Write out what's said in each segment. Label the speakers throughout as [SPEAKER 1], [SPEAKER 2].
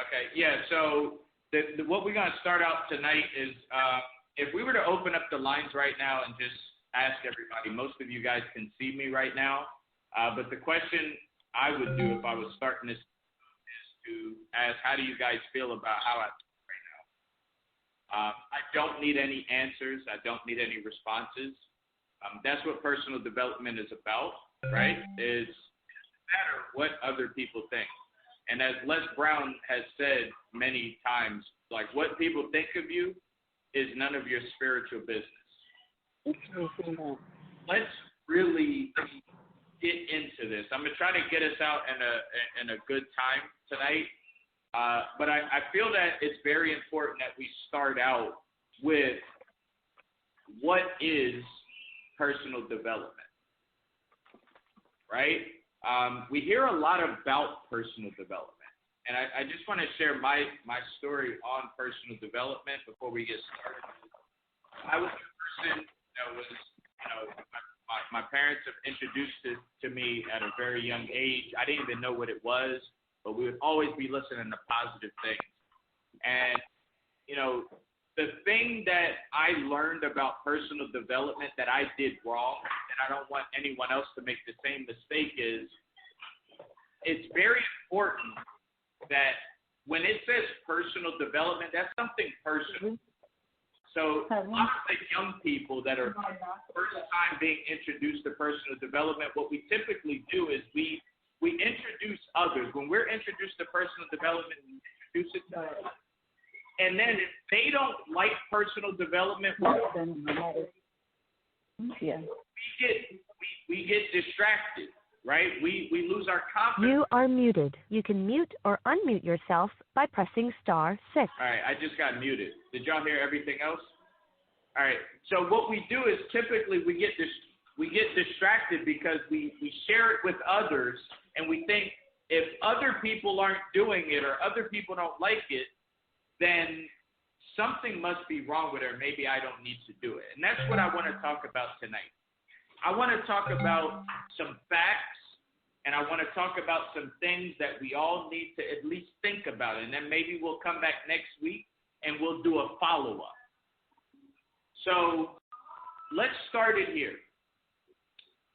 [SPEAKER 1] Okay, yeah. So what we're gonna start out tonight is if we were to open up the lines right now and just ask everybody, most of you guys can see me right now, but the question I would do if I was starting this is to ask, how do you guys feel about how I feel right now? I don't need any answers. I don't need any responses. That's what personal development is about, right? Is it doesn't matter what other people think. And as Les Brown has said many times, like, what people think of you is none of your spiritual business. Let's really get into this. I'm gonna try to get us out in a good time tonight, but I feel that it's very important that we start out with what is personal development, right? We hear a lot about personal development, and I just want to share my story on personal development before we get started. I was a person that was, my parents have introduced it to me at a very young age. I didn't even know what it was, but we would always be listening to positive things. And, the thing that I learned about personal development that I did wrong, and I don't want anyone else to make the same mistake, is it's very important that when it says personal development, that's something personal. So a lot of the young people that are first time being introduced to personal development, what we typically do is we introduce others. When we're introduced to personal development, we introduce it to others. And then if they don't like personal development, we get distracted, right? We lose our confidence.
[SPEAKER 2] You are muted. You can mute or unmute yourself by pressing *6.
[SPEAKER 1] All right, I just got muted. Did y'all hear everything else? All right. So what we do is typically we get distracted because we share it with others, and we think if other people aren't doing it or other people don't like it, then something must be wrong with it, or maybe I don't need to do it. And that's what I want to talk about tonight. I want to talk about some facts, and I want to talk about some things that we all need to at least think about. And then maybe we'll come back next week and we'll do a follow-up. So let's start it here.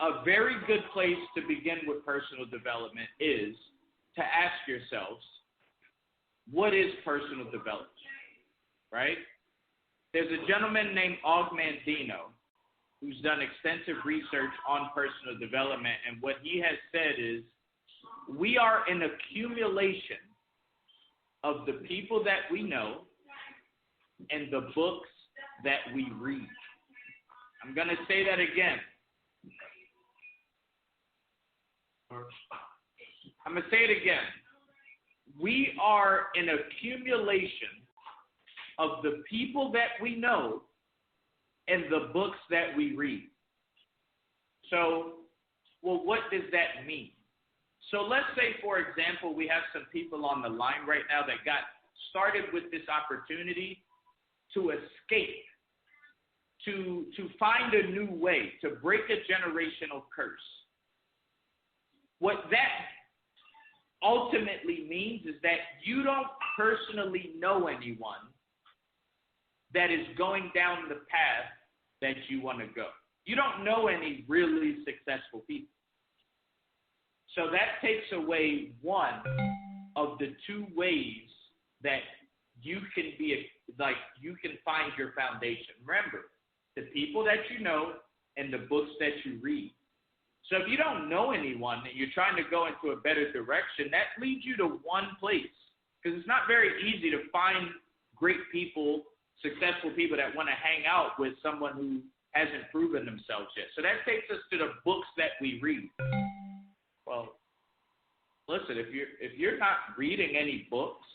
[SPEAKER 1] A very good place to begin with personal development is to ask yourselves, what is personal development, right? There's a gentleman named Og Mandino who's done extensive research on personal development, and what he has said is, we are an accumulation of the people that we know and the books that we read. I'm going to say that again. I'm going to say it again. We are an accumulation of the people that we know and the books that we read. So, well, what does that mean? So let's say, for example, we have some people on the line right now that got started with this opportunity to escape, to find a new way, to break a generational curse. What that ultimately means is that you don't personally know anyone that is going down the path that you want to go. You don't know any really successful people. So that takes away one of the two ways that you can you can find your foundation. Remember, the people that you know and the books that you read. So if you don't know anyone and you're trying to go into a better direction, that leads you to one place. Because it's not very easy to find great people, successful people that want to hang out with someone who hasn't proven themselves yet. So that takes us to the books that we read. Well, listen, if you're not reading any books,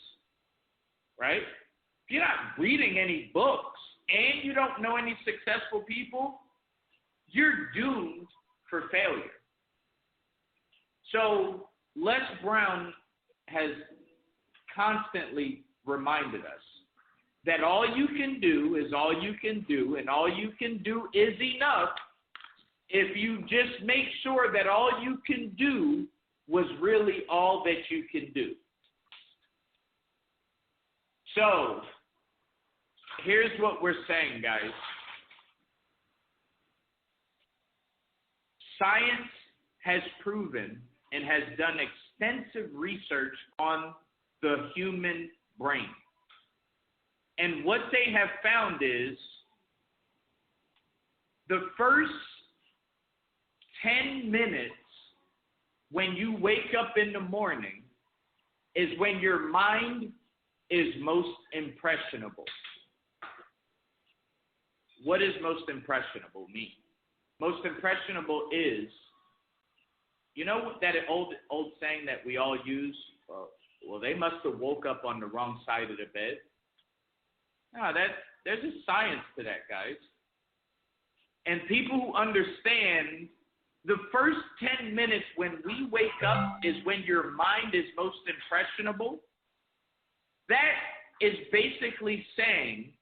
[SPEAKER 1] right? If you're not reading any books and you don't know any successful people, you're doomed for failure. So Les Brown has constantly reminded us that all you can do is all you can do, and all you can do is enough if you just make sure that all you can do was really all that you can do. So, here's what we're saying, guys. Science has proven and has done extensive research on the human brain. And what they have found is the first 10 minutes when you wake up in the morning is when your mind is most impressionable. What does most impressionable mean? Most impressionable is, you know that old saying that we all use, well, they must have woke up on the wrong side of the bed. No, there's a science to that, guys. And people who understand the first 10 minutes when we wake up is when your mind is most impressionable. That is basically saying,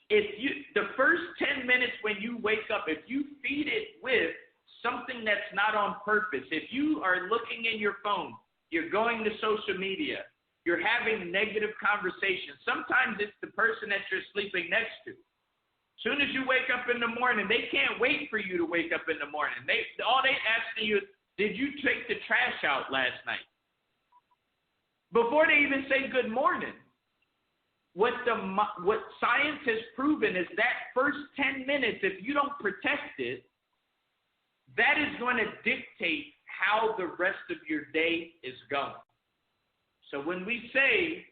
[SPEAKER 1] the first 10 minutes when you wake up, if you feed it with something that's not on purpose, if you are looking in your phone, you're going to social media, you're having negative conversations, sometimes it's the person that you're sleeping next to. As soon as you wake up in the morning, they can't wait for you to wake up in the morning. All they asking you is, did you take the trash out last night? Before they even say good morning. What science has proven is that first 10 minutes, if you don't protect it, that is going to dictate how the rest of your day is going. So when we say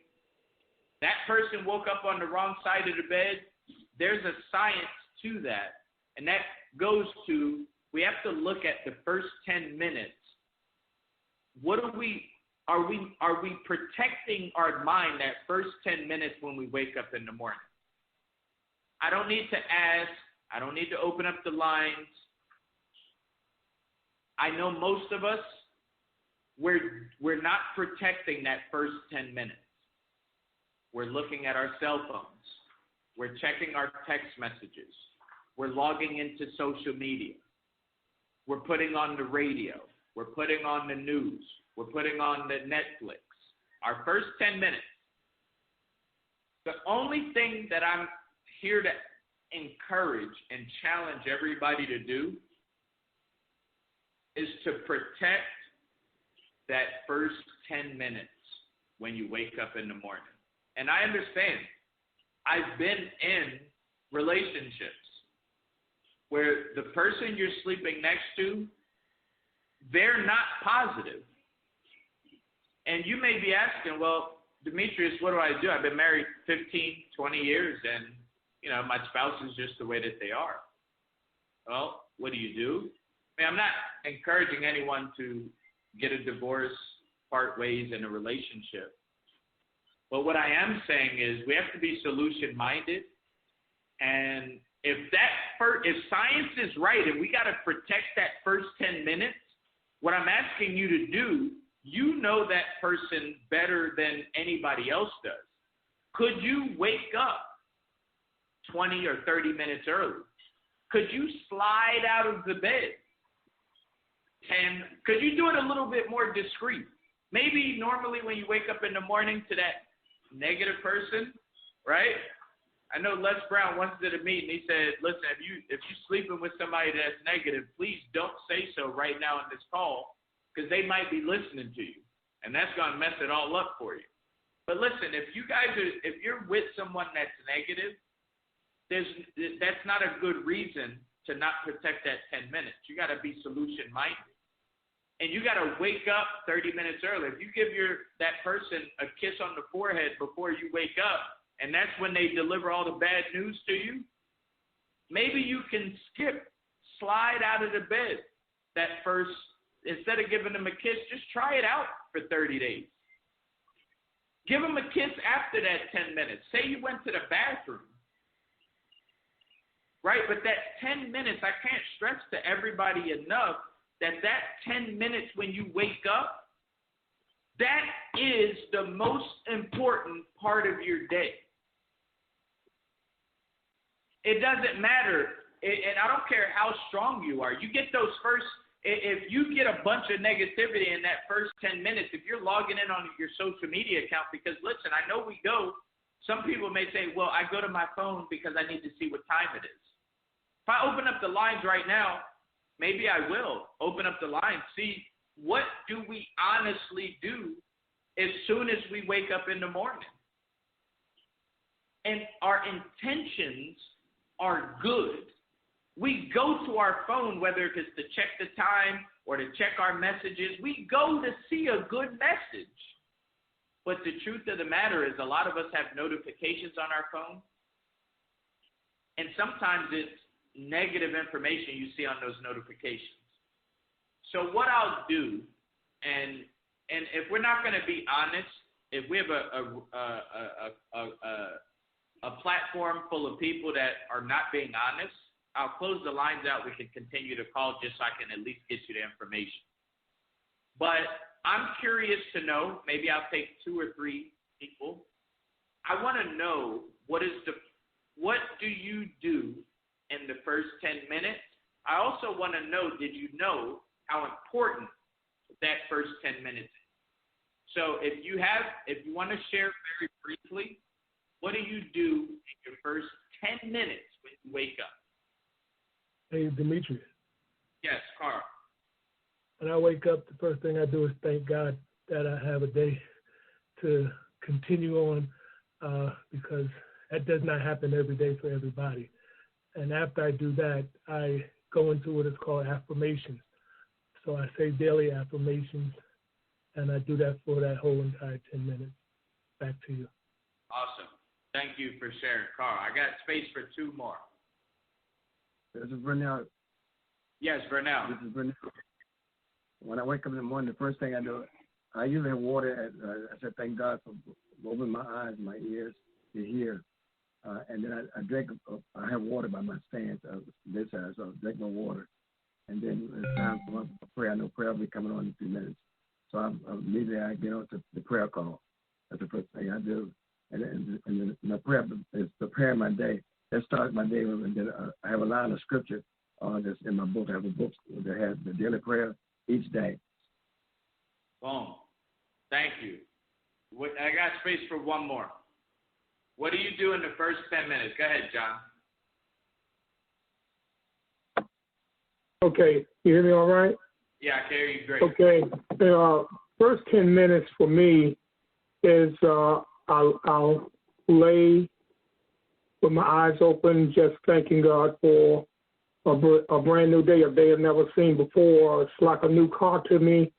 [SPEAKER 1] that person woke up on the wrong side of the bed, there's a science to that. And that goes to, we have to look at the first 10 minutes. Are we protecting our mind that first 10 minutes when we wake up in the morning? I don't need to ask. I don't need to open up the lines. I know most of us, we're not protecting that first 10 minutes. We're looking at our cell phones. We're checking our text messages. We're logging into social media. We're putting on the radio. We're putting on the news. We're putting on the Netflix. Our first 10 minutes. The only thing that I'm here to encourage and challenge everybody to do is to protect that first 10 minutes when you wake up in the morning. And I understand. I've been in relationships where the person you're sleeping next to, they're not positive. And you may be asking, well, Demetrius, what do I do? I've been married 15, 20 years, and, my spouse is just the way that they are. Well, what do you do? I mean, I'm not encouraging anyone to get a divorce, part ways in a relationship. But what I am saying is we have to be solution-minded. And if science is right and we got to protect that first 10 minutes, what I'm asking you to do, you know that person better than anybody else does. Could you wake up 20 or 30 minutes early? Could you slide out of the bed? Could you do it a little bit more discreet? Maybe normally when you wake up in the morning to that negative person, right? I know Les Brown once did a meeting. He said, listen, if you're sleeping with somebody that's negative, please don't say so right now in this call because they might be listening to you. And that's going to mess it all up for you. But listen, if you're with someone that's negative, that's not a good reason to not protect that 10 minutes. You got to be solution-minded. And you got to wake up 30 minutes early. If you give that person a kiss on the forehead before you wake up, and that's when they deliver all the bad news to you, maybe you can slide out of the bed that first, instead of giving them a kiss, just try it out for 30 days. Give them a kiss after that 10 minutes. Say you went to the bathroom, right? But that 10 minutes, I can't stress to everybody enough that 10 minutes when you wake up, that is the most important part of your day. It doesn't matter, and I don't care how strong you are. You get those first, if you get a bunch of negativity in that first 10 minutes, if you're logging in on your social media account, because listen, I know some people may say, well, I go to my phone because I need to see what time it is. If I open up the lines right now, maybe I will open up the lines, see what do we honestly do as soon as we wake up in the morning. And our intentions are good. We go to our phone, whether it's to check the time or to check our messages. We go to see a good message. But the truth of the matter is a lot of us have notifications on our phone. And sometimes it's negative information you see on those notifications. So what I'll do, and if we're not going to be honest, if we have a platform full of people that are not being honest, I'll close the lines out. We can continue to call just so I can at least get you the information. But I'm curious to know, maybe I'll take 2 or 3 people. I want to know what do you do in the first 10 minutes? I also want to know, did you know how important that first 10 minutes is? So if you want to share very briefly, what do you do in your first 10 minutes when you wake up?
[SPEAKER 3] Hey, Demetrius.
[SPEAKER 1] Yes, Carl.
[SPEAKER 3] When I wake up, the first thing I do is thank God that I have a day to continue on because that does not happen every day for everybody. And after I do that, I go into what is called affirmations. So I say daily affirmations, and I do that for that whole entire 10 minutes. Back to you.
[SPEAKER 1] Awesome. Thank you for sharing, Carl. I got space for 2 more.
[SPEAKER 4] This is Vernell.
[SPEAKER 1] Yes, Vernell.
[SPEAKER 4] This is Vernell. When I wake up in the morning, the first thing I do, I usually have water. I said, thank God for opening my eyes, my ears to hear. And then I drink. I have water by my stand this side, so I drink my water. And then it's time for prayer. I know prayer will be coming on in a few minutes. So immediately I get on to the prayer call. That's the first thing I do. And then my prayer is preparing my day. That starts my day. And then I have a line of scripture that's in my book. I have a book that has the daily prayer each day.
[SPEAKER 1] Boom. Thank you. I got space for 1 more. What do you do in the first 10 minutes? Go ahead, John.
[SPEAKER 3] Okay. You hear me all right?
[SPEAKER 1] Yeah, I can hear you great.
[SPEAKER 3] Okay. First 10 minutes for me is I'll lay with my eyes open, just thanking God for a brand new day, a day I've never seen before. It's like a new car to me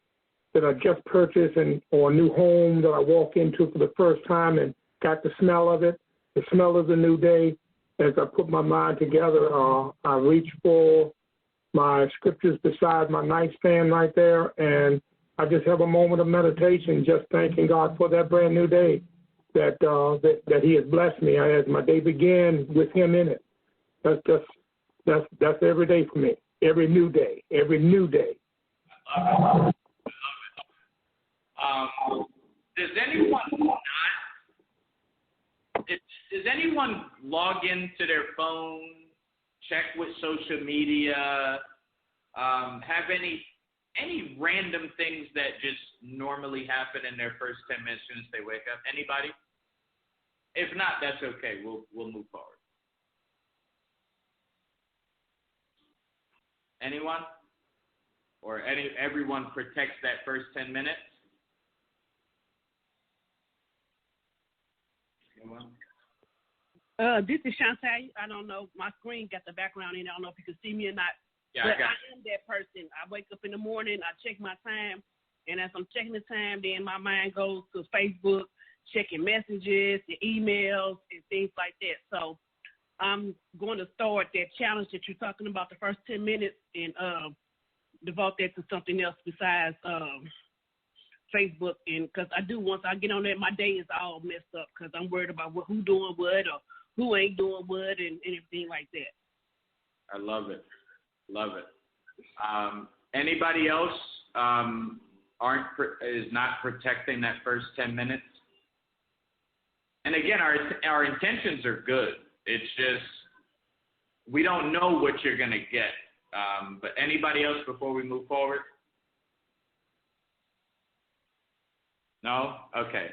[SPEAKER 3] that I just purchased, or a new home that I walk into for the first time and got the smell of it. The smell of the new day. As I put my mind together, I reach for my scriptures beside my nightstand right there, and I just have a moment of meditation, just thanking God for that brand new day that He has blessed me as my day began with Him in it. That's every day for me. Every new day. Every new day.
[SPEAKER 1] I love it. Does anyone log into their phone, check with social media, have any random things that just normally happen in their first 10 minutes as soon as they wake up? Anybody? If not, that's okay. We'll move forward. Anyone? Or everyone protects that first 10 minutes? Anyone?
[SPEAKER 5] This is Shantae. I don't know. My screen got the background in. I don't know if you can see me or not.
[SPEAKER 1] Yeah,
[SPEAKER 5] but I am that person. I wake up in the morning, I check my time, and as I'm checking the time, then my mind goes to Facebook, checking messages, the emails, and things like that. So I'm going to start that challenge that you're talking about, the first 10 minutes, and devote that to something else besides Facebook. And because I do, once I get on there, my day is all messed up because I'm worried about who doing what or who ain't doing what and everything like that.
[SPEAKER 1] I love it. Love it. Anybody else is not protecting that first 10 minutes? And again, our intentions are good. It's just we don't know what you're going to get. But anybody else before we move forward? No? Okay.